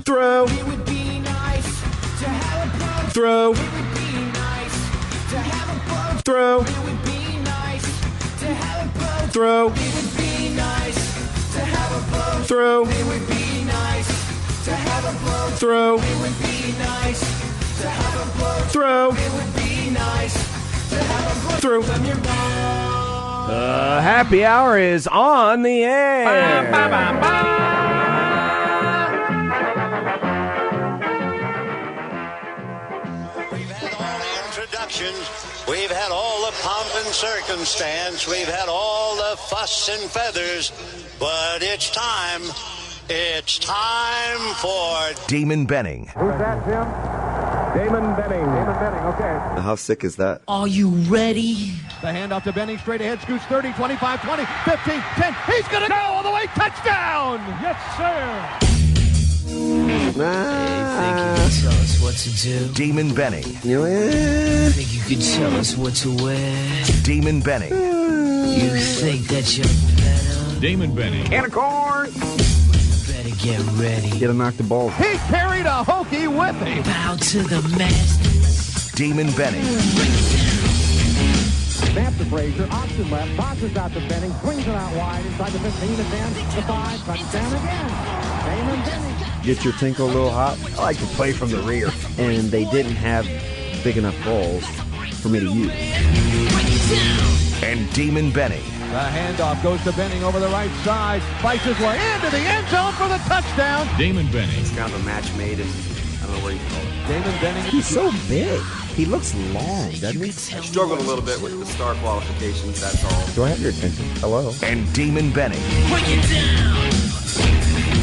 Throw. It would be nice to have a blow. Throw. It would be nice to have a blow. Throw. It would be nice to have a blow. Throw. It would be nice to have a blow. Throw. It would be nice to have a blow. Throw. It would be nice to have a blow. Throw. It would be nice to have a blow. Throw. When you're gone. Happy hour is on the air. We've had all the introductions. We've had all the pomp and circumstance. We've had all the fuss and feathers. But it's time. It's time for Damon Benning. Who's that, Jim? Damon Benning. Damon Benning, okay. How sick is that? Are you ready? The handoff to Benning, straight ahead, scoots 30, 25, 20, 15, 10. He's going to go all the way. Touchdown! Yes, sir. Think you can tell us what to do? Damon Benning. Think you can tell us what to wear? Damon Benning. You think that you're better? Damon Benning. And of course, Better get ready. Get him knock the ball. he carried a hokey with him. Bow to the masters. Damon Benning. Snap to Frazier, option left, tosses out to Benning, swings it out wide, inside the 15, the 10, the 5, touchdown again. Damon Benning. Get your tinkle a little hot. I like to play from the rear. And they didn't have big enough balls for me to use. And Damon Benning. The handoff goes to Benning over the right side, fights his way into the end zone for the touchdown. Damon Benning. It's kind of a match made in, I don't know what you call it. Damon Benning. He's so big. He looks long, doesn't he? Struggled a little bit with the star qualifications, that's all. Do I have your attention? Hello? And Damon Benning.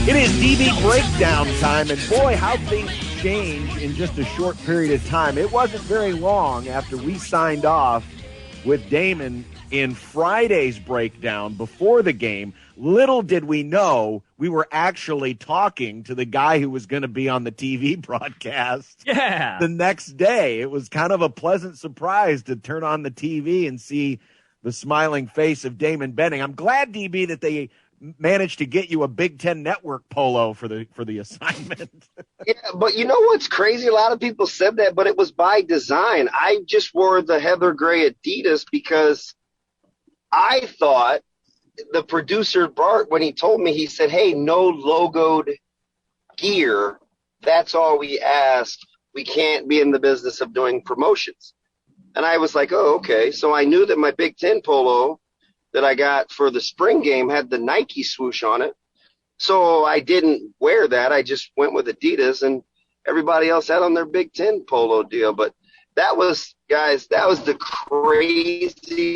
It is DB breakdown time, and boy, how things change in just a short period of time. It wasn't very long after we signed off with Damon in Friday's breakdown before the game. Little did we know we were actually talking to the guy who was going to be on the TV broadcast the next day. It was kind of a pleasant surprise to turn on the TV and see the smiling face of Damon Benning. I'm glad, DB, that they managed to get you a Big Ten Network polo for the assignment. Yeah, but you know what's crazy? A lot of people said that, but it was by design. I just wore the Heather Gray Adidas because I thought the producer, Bart, when he told me, he said, hey, no logoed gear. That's all we asked. We can't be in the business of doing promotions. And I was like, oh, okay. So I knew that my Big Ten polo that I got for the spring game had the Nike swoosh on it. So I didn't wear that. I just went with Adidas, and everybody else had on their Big Ten polo deal. But that was, guys, that was the craziest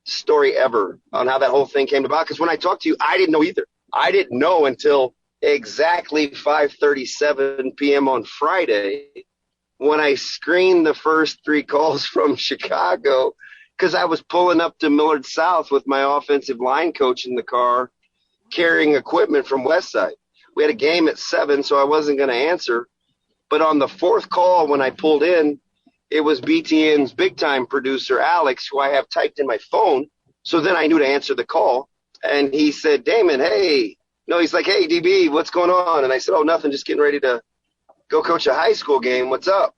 story ever on how that whole thing came about. Because when I talked to you, I didn't know either. I didn't know until exactly 5:37 p.m. on Friday when I screened the first three calls from Chicago, because I was pulling up to Millard South with my offensive line coach in the car carrying equipment from Westside. We had a game at 7, so I wasn't going to answer. But on the fourth call when I pulled in, it was BTN's big-time producer, Alex, who I have typed in my phone. So then I knew to answer the call. And he said, Damon, hey. No, he's like, hey, DB, what's going on? And I said, oh, nothing, just getting ready to go coach a high school game. What's up?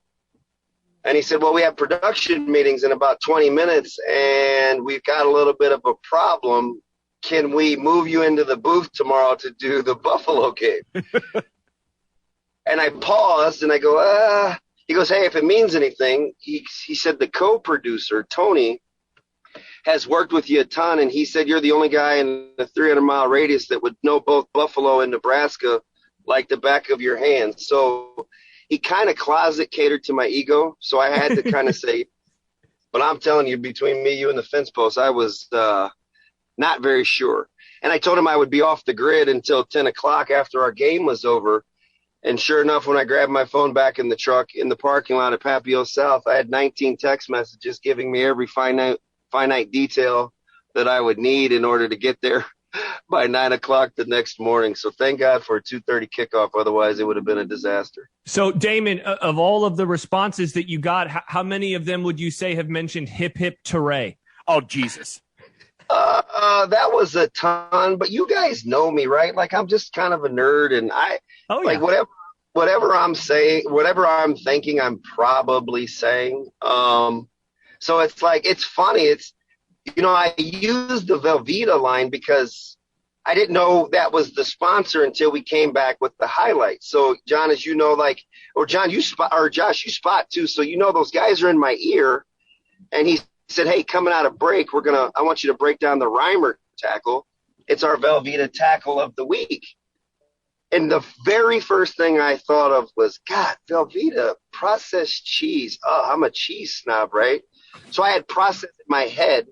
And he said, well, we have production meetings in about 20 minutes, and we've got a little bit of a problem. Can we move you into the booth tomorrow to do the Buffalo game? And I paused, and I go, He goes, hey, if it means anything, he said the co-producer, Tony, has worked with you a ton, and he said you're the only guy in the 300-mile radius that would know both Buffalo and Nebraska like the back of your hand. So he kind of closet catered to my ego, so I had to kind of say, but I'm telling you, between me, you, and the fence post, I was not very sure. And I told him I would be off the grid until 10 o'clock after our game was over. And sure enough, when I grabbed my phone back in the truck in the parking lot at Papio South, I had 19 text messages giving me every finite detail that I would need in order to get there by 9 o'clock the next morning. So thank God for a 2:30 kickoff. Otherwise, it would have been a disaster. So, Damon, of all of the responses that you got, how many of them would you say have mentioned hip, hip, hooray? Oh, Jesus. That was a ton, but you guys know me, right? Like I'm just kind of a nerd, and Oh, yeah. like whatever I'm saying, whatever I'm thinking, I'm probably saying. So it's like it's funny. I used the Velveeta line because I didn't know that was the sponsor until we came back with the highlights. So John, as you know, or John, you spot, or Josh, you spot too. So those guys are in my ear, and he said, "Hey, coming out of break, I want you to break down the Reimer tackle. It's our Velveeta tackle of the week." And the very first thing I thought of was, God, Velveeta, processed cheese. Oh, I'm a cheese snob, right? So I had processed in my head.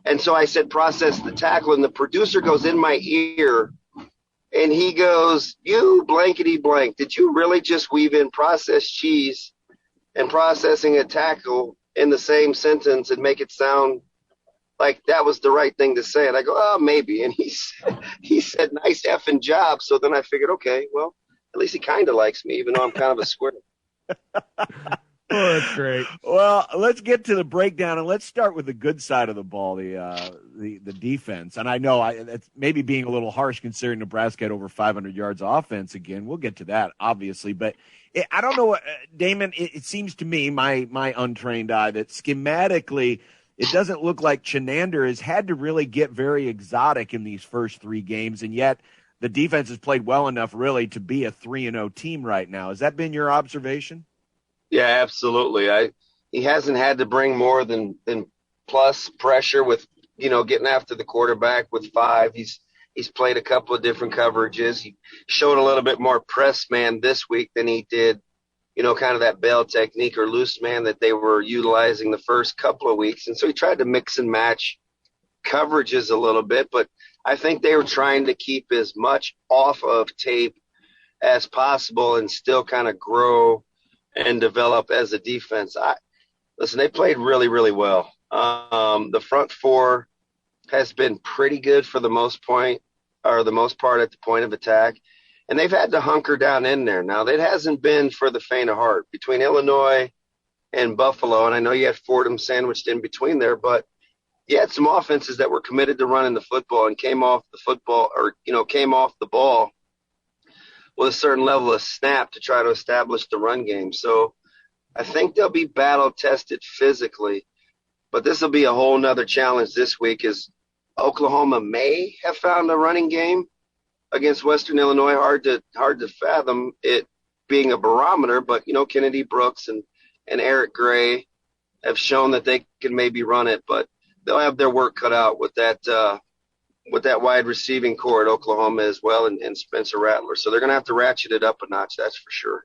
And so I said, process the tackle. And the producer goes in my ear and he goes, "You blankety blank. Did you really just weave in processed cheese and processing a tackle in the same sentence and make it sound like that was the right thing to say?" And I go, "Oh, maybe." And he said, "Nice effing job." So then I figured, okay, well, at least he kind of likes me, even though I'm kind of a square. Oh, that's great. Well, let's get to the breakdown, and let's start with the good side of the ball, the defense. And I know it's maybe being a little harsh considering Nebraska had over 500 yards of offense again. We'll get to that, obviously. But I don't know, Damon, it seems to me, my untrained eye, that schematically it doesn't look like Chenander has had to really get very exotic in these first three games, and yet the defense has played well enough really to be a 3-0 team right now. Has that been your observation? Yeah, absolutely. He hasn't had to bring more than plus pressure with, getting after the quarterback with 5. He's played a couple of different coverages. He showed a little bit more press man this week than he did, kind of that bail technique or loose man that they were utilizing the first couple of weeks. And so he tried to mix and match coverages a little bit, but I think they were trying to keep as much off of tape as possible and still kind of grow and develop as a defense. Listen, they played really, really well. The front four has been pretty good for the most part at the point of attack, and they've had to hunker down in there. Now, that hasn't been for the faint of heart between Illinois and Buffalo, and I know you had Fordham sandwiched in between there, but you had some offenses that were committed to running the football and came off the ball with a certain level of snap to try to establish the run game. So I think they'll be battle tested physically, but this will be a whole nother challenge this week as Oklahoma may have found a running game against Western Illinois. Hard to fathom it being a barometer, but Kennedy Brooks and Eric Gray have shown that they can maybe run it, but they'll have their work cut out with that wide receiving core at Oklahoma as well, and Spencer Rattler. So they're going to have to ratchet it up a notch, that's for sure.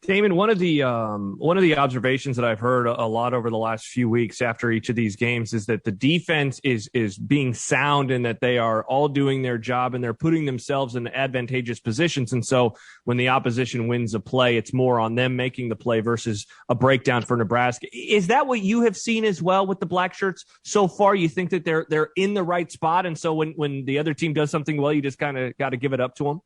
Damon, one of the observations that I've heard a lot over the last few weeks after each of these games is that the defense is being sound and that they are all doing their job and they're putting themselves in advantageous positions. And so when the opposition wins a play, it's more on them making the play versus a breakdown for Nebraska. Is that what you have seen as well with the Black Shirts so far? You think that they're in the right spot, and so when the other team does something well, you just kind of got to give it up to them?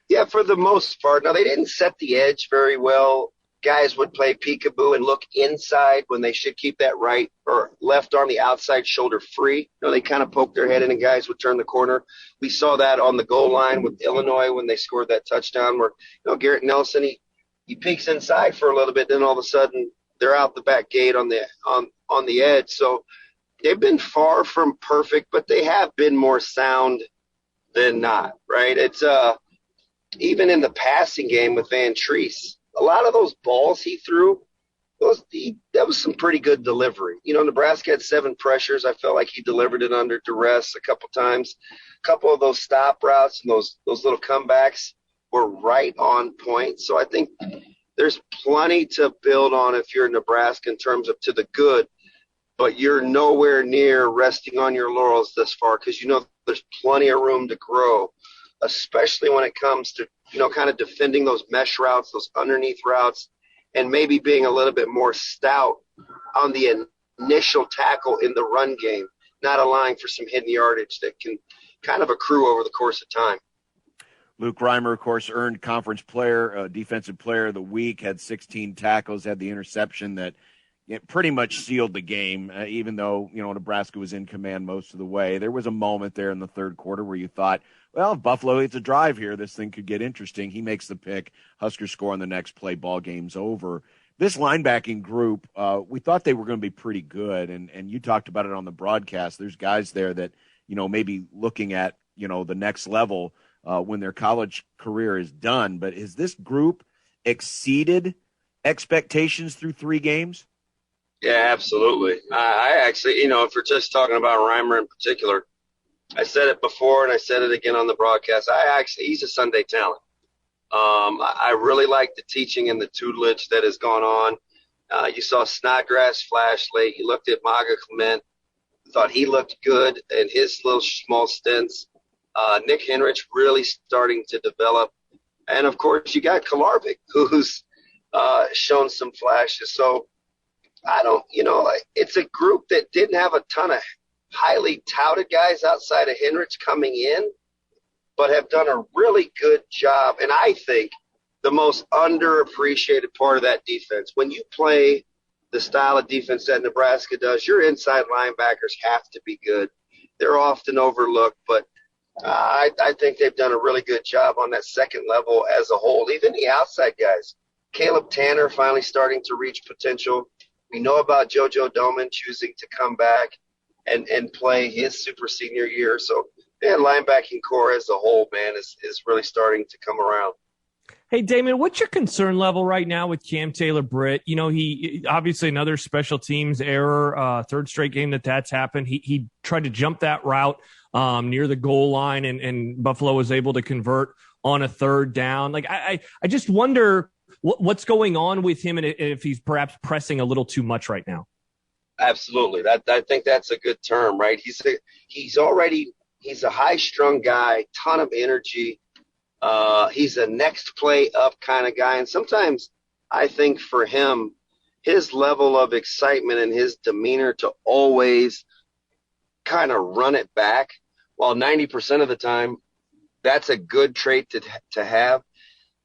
Yeah, for the most part. Now, they didn't set the edge very well. Guys would play peekaboo and look inside when they should keep that right or left arm, the outside shoulder free. They kind of poked their head in and guys would turn the corner. We saw that on the goal line with Illinois when they scored that touchdown where, Garrett Nelson, he peeks inside for a little bit. Then all of a sudden they're out the back gate on the edge. So they've been far from perfect, but they have been more sound than not, right? It's, even in the passing game with Van Treese, a lot of those balls he threw, that was some pretty good delivery. Nebraska had 7 pressures. I felt like he delivered it under duress a couple times. A couple of those stop routes and those little comebacks were right on point. So I think there's plenty to build on if you're Nebraska in terms of to the good, but you're nowhere near resting on your laurels this far because there's plenty of room to grow, especially when it comes to, kind of defending those mesh routes, those underneath routes, and maybe being a little bit more stout on the initial tackle in the run game, not allowing for some hidden yardage that can kind of accrue over the course of time. Luke Reimer, of course, earned conference player, defensive player of the week, had 16 tackles, had the interception that, it pretty much sealed the game, even though, Nebraska was in command most of the way. There was a moment there in the third quarter where you thought, well, if Buffalo hits a drive here, this thing could get interesting. He makes the pick. Huskers score on the next play. Ball game's over. This linebacking group, we thought they were going to be pretty good, and you talked about it on the broadcast. There's guys there that, maybe looking at, the next level when their college career is done. But has this group exceeded expectations through 3 games? Yeah, absolutely. I actually, if we're just talking about Reimer in particular, I said it before and I said it again on the broadcast. He's a Sunday talent. I really like the teaching and the tutelage that has gone on. You saw Snodgrass flash late. You looked at Maga Clement. Thought he looked good in his little small stints. Nick Henrich really starting to develop. And, of course, you got Kolarvik, who's shown some flashes. So, it's a group that didn't have a ton of highly touted guys outside of Henrich coming in, but have done a really good job. And I think the most underappreciated part of that defense, when you play the style of defense that Nebraska does, your inside linebackers have to be good. They're often overlooked, but I think they've done a really good job on that second level as a whole. Even the outside guys, Caleb Tanner finally starting to reach potential. We know about JoJo Doman choosing to come back and play his super senior year. So, linebacking core as a whole, man, is really starting to come around. Hey, Damon, what's your concern level right now with Cam Taylor-Britt? He obviously another special teams error, third straight game that's happened. He tried to jump that route near the goal line, and Buffalo was able to convert on a third down. Like, I just wonder what's going on with him and if he's perhaps pressing a little too much right now. Absolutely. I think that's a good term, right? He's a high-strung guy, ton of energy. He's a next play up kind of guy. And sometimes I think for him, his level of excitement and his demeanor to always kind of run it back, while 90% of the time that's a good trait to have.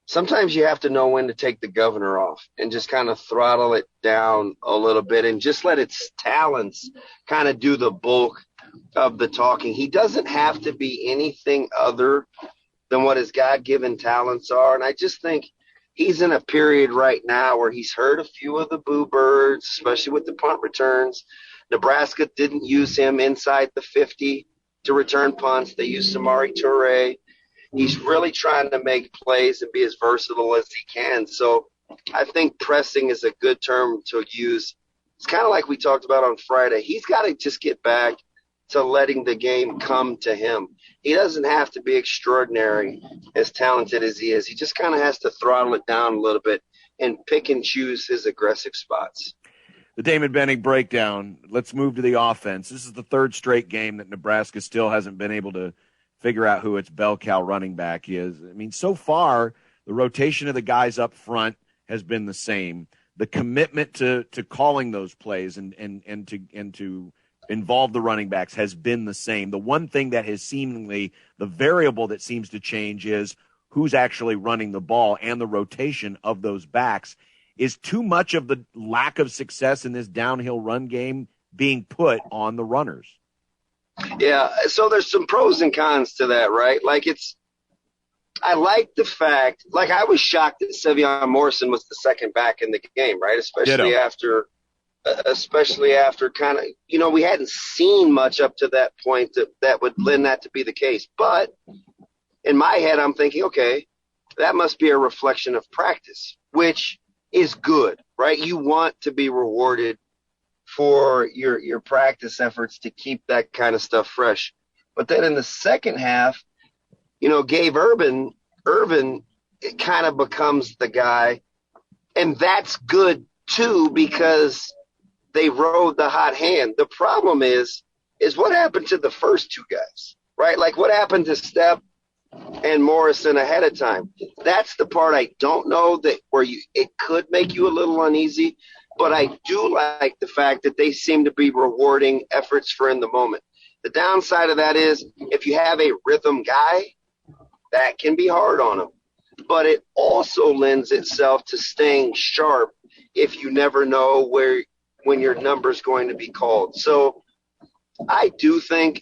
Sometimes you have to know when to take the governor off and just kind of throttle it down a little bit and just let its talents kind of do the bulk of the talking. He doesn't have to be anything other than what his God-given talents are. And I just think he's in a period right now where he's heard a few of the boo birds, especially with the punt returns. Nebraska didn't use him inside the 50 to return punts. They used Samari Toure. He's really trying to make plays and be as versatile as he can. So I think pressing is a good term to use. It's kind of like we talked about on Friday. He's got to just get back to letting the game come to him. He doesn't have to be extraordinary, as talented as he is. He just kind of has to throttle it down a little bit and pick and choose his aggressive spots. The Damon Benning breakdown. Let's move to the offense. This is the third straight game that Nebraska still hasn't been able to figure out who its bell cow running back is. I mean, so far, the rotation of the guys up front has been the same. The commitment to calling those plays and to involve the running backs has been the same. The one thing that has seemingly, the variable that seems to change is who's actually running the ball and the rotation of those backs. Is too much of the lack of success in this downhill run game being put on the runners? Yeah, so there's some pros and cons to that, right? I like the fact, I was shocked that Sevion Morrison was the second back in the game, right? Especially after kind of, we hadn't seen much up to that point that would lend that to be the case. But in my head, I'm thinking, okay, that must be a reflection of practice, which is good, right? You want to be rewarded for your practice efforts to keep that kind of stuff fresh. But then in the second half, Gabe Irvin it kind of becomes the guy, and that's good too because they rode the hot hand. The problem is what happened to the first two guys, right? Like what happened to Stepp and Morrison ahead of time? That's the part I don't know it could make you a little uneasy. But I do like the fact that they seem to be rewarding efforts for in the moment. The downside of that is if you have a rhythm guy, that can be hard on him. But it also lends itself to staying sharp if you never know where when your number's going to be called. So I do think,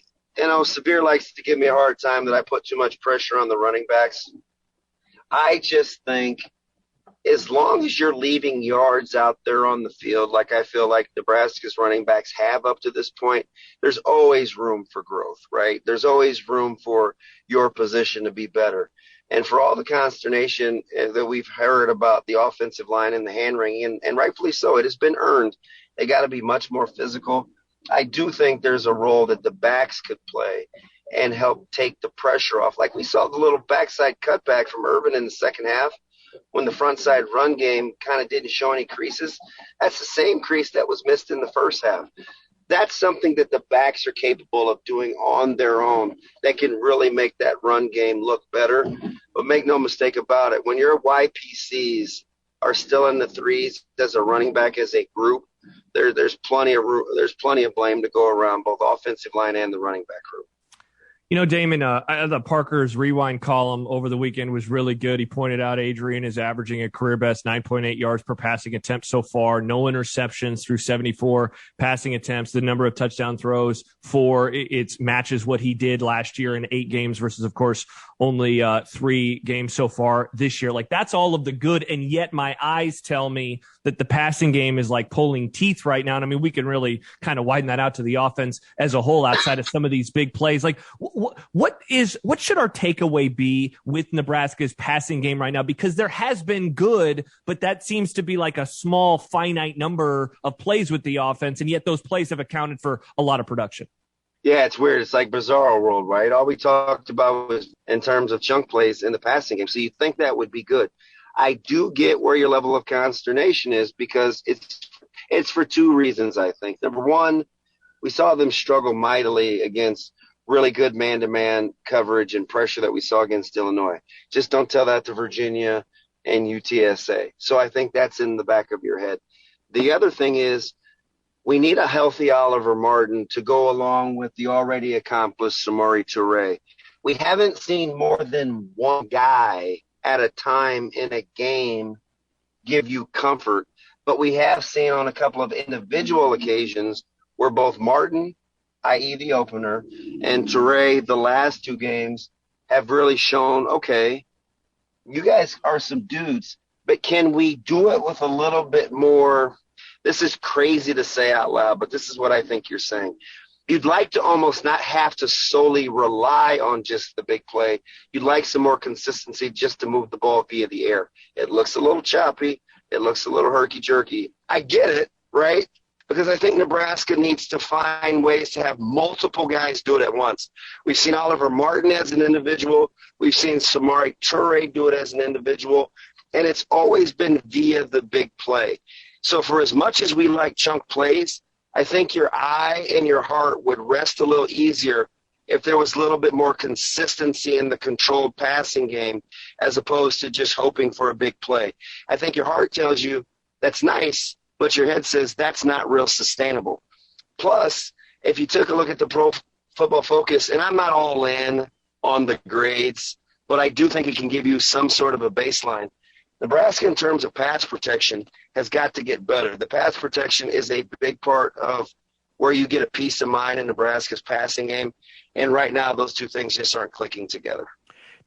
Severe likes to give me a hard time that I put too much pressure on the running backs. I just think as long as you're leaving yards out there on the field, like I feel like Nebraska's running backs have up to this point, there's always room for growth, right? There's always room for your position to be better. And for all the consternation that we've heard about the offensive line and the hand wringing, and rightfully so, it has been earned. They got to be much more physical. I do think there's a role that the backs could play and help take the pressure off. Like we saw the little backside cutback from Urban in the second half when the front side run game kind of didn't show any creases. That's the same crease that was missed in the first half. That's something that the backs are capable of doing on their own that can really make that run game look better. But make no mistake about it, when your YPCs are still in the threes as a running back as a group, there's plenty of blame to go around both offensive line and the running back group. Damon, the Parker's Rewind column over the weekend was really good. He pointed out Adrian is averaging a career best 9.8 yards per passing attempt so far. No interceptions through 74 passing attempts. The number of touchdown throws, 4. It matches what he did last year in 8 games versus, of course, only 3 games so far this year. Like, that's all of the good, and yet my eyes tell me that the passing game is like pulling teeth right now. And I mean, we can really kind of widen that out to the offense as a whole outside of some of these big plays. Like, what should our takeaway be with Nebraska's passing game right now? Because there has been good, but that seems to be like a small, finite number of plays with the offense, and yet those plays have accounted for a lot of production. Yeah, it's weird. It's like Bizarro World, right? All we talked about was in terms of chunk plays in the passing game. So you think that would be good. I do get where your level of consternation is because it's for 2 reasons, I think. Number one, we saw them struggle mightily against really good man-to-man coverage and pressure that we saw against Illinois. Just don't tell that to Virginia and UTSA. So I think that's in the back of your head. The other thing is we need a healthy Oliver Martin to go along with the already accomplished Samori Toure. We haven't seen more than one guy at a time in a game give you comfort, but we have seen on a couple of individual occasions where both Martin, i.e. the opener, and Toure, the last 2 games, have really shown, okay, you guys are some dudes, but can we do it with a little bit more? This is crazy to say out loud, but this is what I think you're saying. You'd like to almost not have to solely rely on just the big play. You'd like some more consistency just to move the ball via the air. It looks a little choppy. It looks a little herky-jerky. I get it, right? Because I think Nebraska needs to find ways to have multiple guys do it at once. We've seen Oliver Martin as an individual. We've seen Samori Toure do it as an individual. And it's always been via the big play. So for as much as we like chunk plays, I think your eye and your heart would rest a little easier if there was a little bit more consistency in the controlled passing game as opposed to just hoping for a big play. I think your heart tells you that's nice, but your head says that's not real sustainable. Plus, if you took a look at the Pro Football Focus, and I'm not all in on the grades, but I do think it can give you some sort of a baseline. Nebraska, in terms of pass protection, has got to get better. The pass protection is a big part of where you get a peace of mind in Nebraska's passing game. And right now, those 2 things just aren't clicking together.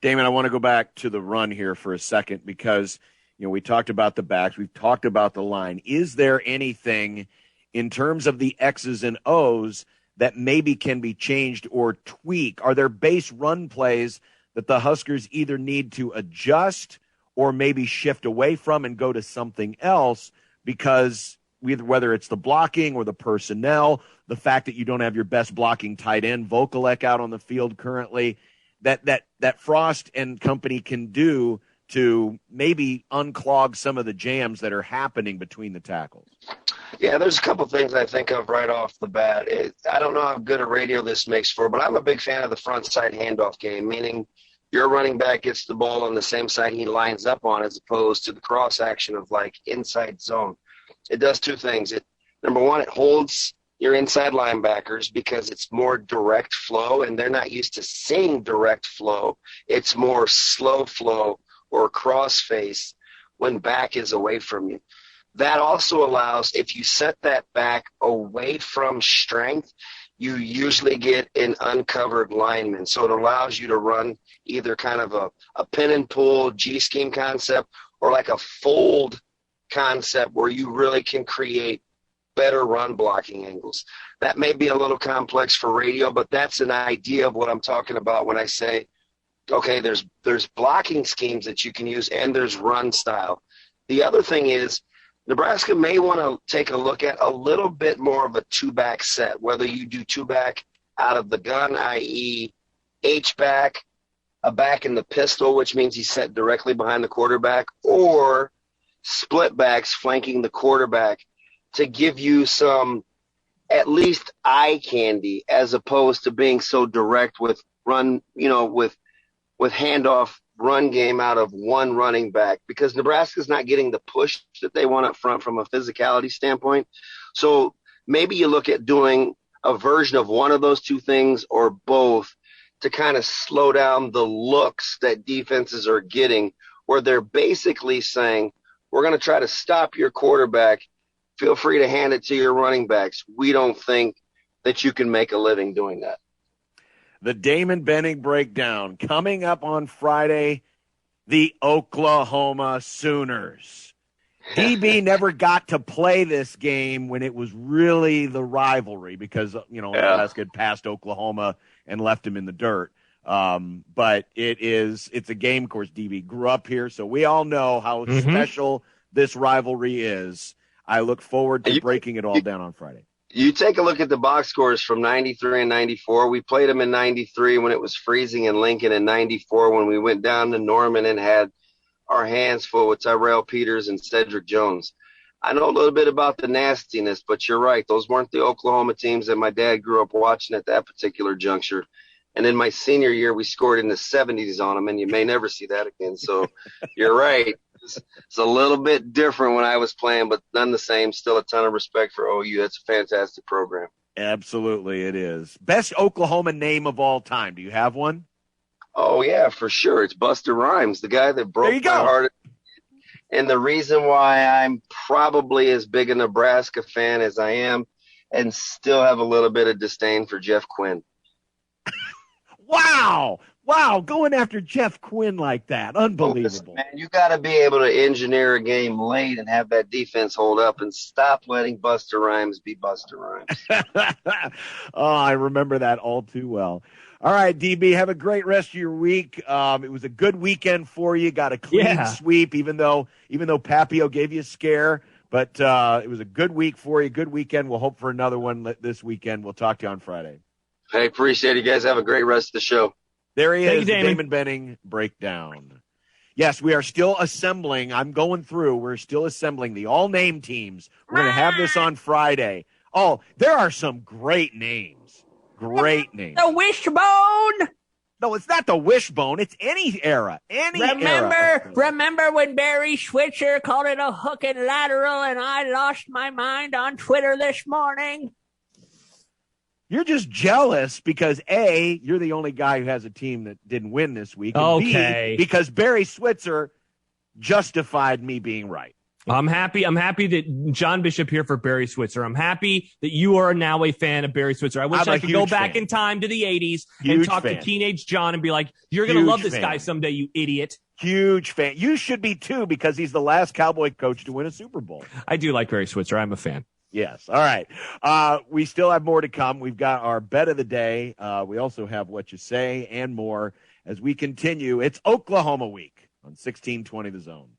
Damon, I want to go back to the run here for a second because, we talked about the backs. We've talked about the line. Is there anything in terms of the X's and O's that maybe can be changed or tweaked? Are there base run plays that the Huskers either need to adjust or maybe shift away from and go to something else because whether it's the blocking or the personnel, the fact that you don't have your best blocking tight end, Vokalek, out on the field currently, that Frost and company can do to maybe unclog some of the jams that are happening between the tackles? Yeah, there's a couple things I think of right off the bat. I don't know how good a radio this makes for, but I'm a big fan of the front side handoff game, meaning your running back gets the ball on the same side he lines up on as opposed to the cross action of like inside zone. It does 2 things. Number one, it holds your inside linebackers because it's more direct flow, and they're not used to seeing direct flow. It's more slow flow or cross face when back is away from you. that also allows, if you set that back away from strength, you usually get an uncovered lineman. So it allows you to run either kind of a pin and pull G-scheme concept or like a fold concept where you really can create better run blocking angles. That may be a little complex for radio, but that's an idea of what I'm talking about when I say, okay, there's blocking schemes that you can use and there's run style. The other thing is Nebraska may want to take a look at a little bit more of a two-back set, whether you do two-back out of the gun, i.e. H-back, a back in the pistol, which means he's set directly behind the quarterback, or split backs flanking the quarterback to give you some at least eye candy as opposed to being so direct with run, with handoff run game out of one running back, because Nebraska's not getting the push that they want up front from a physicality standpoint. So maybe you look at doing a version of one of those two things or both to kind of slow down the looks that defenses are getting, where they're basically saying, we're going to try to stop your quarterback. Feel free to hand it to your running backs. We don't think that you can make a living doing that. The Damon Benning breakdown coming up on Friday, the Oklahoma Sooners. DB never got to play this game when it was really the rivalry because, Nebraska had passed Oklahoma and left him in the dirt. But it's a game, of course, DB grew up here, so we all know how special this rivalry is. I look forward to breaking it all down on Friday. You take a look at the box scores from 93 and 94. We played them in 93 when it was freezing in Lincoln, and 94 when we went down to Norman and had our hands full with Tyrell Peters and Cedric Jones. I know a little bit about the nastiness, but you're right. Those weren't the Oklahoma teams that my dad grew up watching at that particular juncture. And in my senior year, we scored in the 70s on them, and you may never see that again. So you're right. It's a little bit different when I was playing, but none the same. Still a ton of respect for OU. That's a fantastic program. Absolutely, it is. Best Oklahoma name of all time. Do you have one? Oh, yeah, for sure. It's Buster Rhymes, the guy that broke my heart. And the reason why I'm probably as big a Nebraska fan as I am and still have a little bit of disdain for Jeff Quinn. Wow, going after Jeff Quinn like that. Unbelievable. Listen, man, you got to be able to engineer a game late and have that defense hold up and stop letting Buster Rhymes be Buster Rhymes. Oh, I remember that all too well. All right, DB, have a great rest of your week. It was a good weekend for you. Got a clean sweep, even though Papio gave you a scare. But it was a good week for you, good weekend. We'll hope for another one this weekend. We'll talk to you on Friday. Hey, appreciate it. You guys have a great rest of the show. There he is, you, the Damon Benning breakdown. Yes, we are still assembling. I'm going through. We're still assembling the all-name teams. We're going to have this on Friday. Oh, there are some great names. Great names. The Wishbone. No, it's not the Wishbone. It's any era. Remember when Barry Switzer called it a hook and lateral and I lost my mind on Twitter this morning? You're just jealous because, A, you're the only guy who has a team that didn't win this week. And B, because Barry Switzer justified me being right. I'm happy that John Bishop here for Barry Switzer. I'm happy that you are now a fan of Barry Switzer. I wish I could go back in time to the 80s and talk to teenage John and be like, you're going to love this guy someday, you idiot. Huge fan. You should be, too, because he's the last Cowboy coach to win a Super Bowl. I do like Barry Switzer. I'm a fan. Yes. All right. We still have more to come. We've got our bet of the day. We also have what you say and more as we continue. It's Oklahoma week on 1620 The Zone.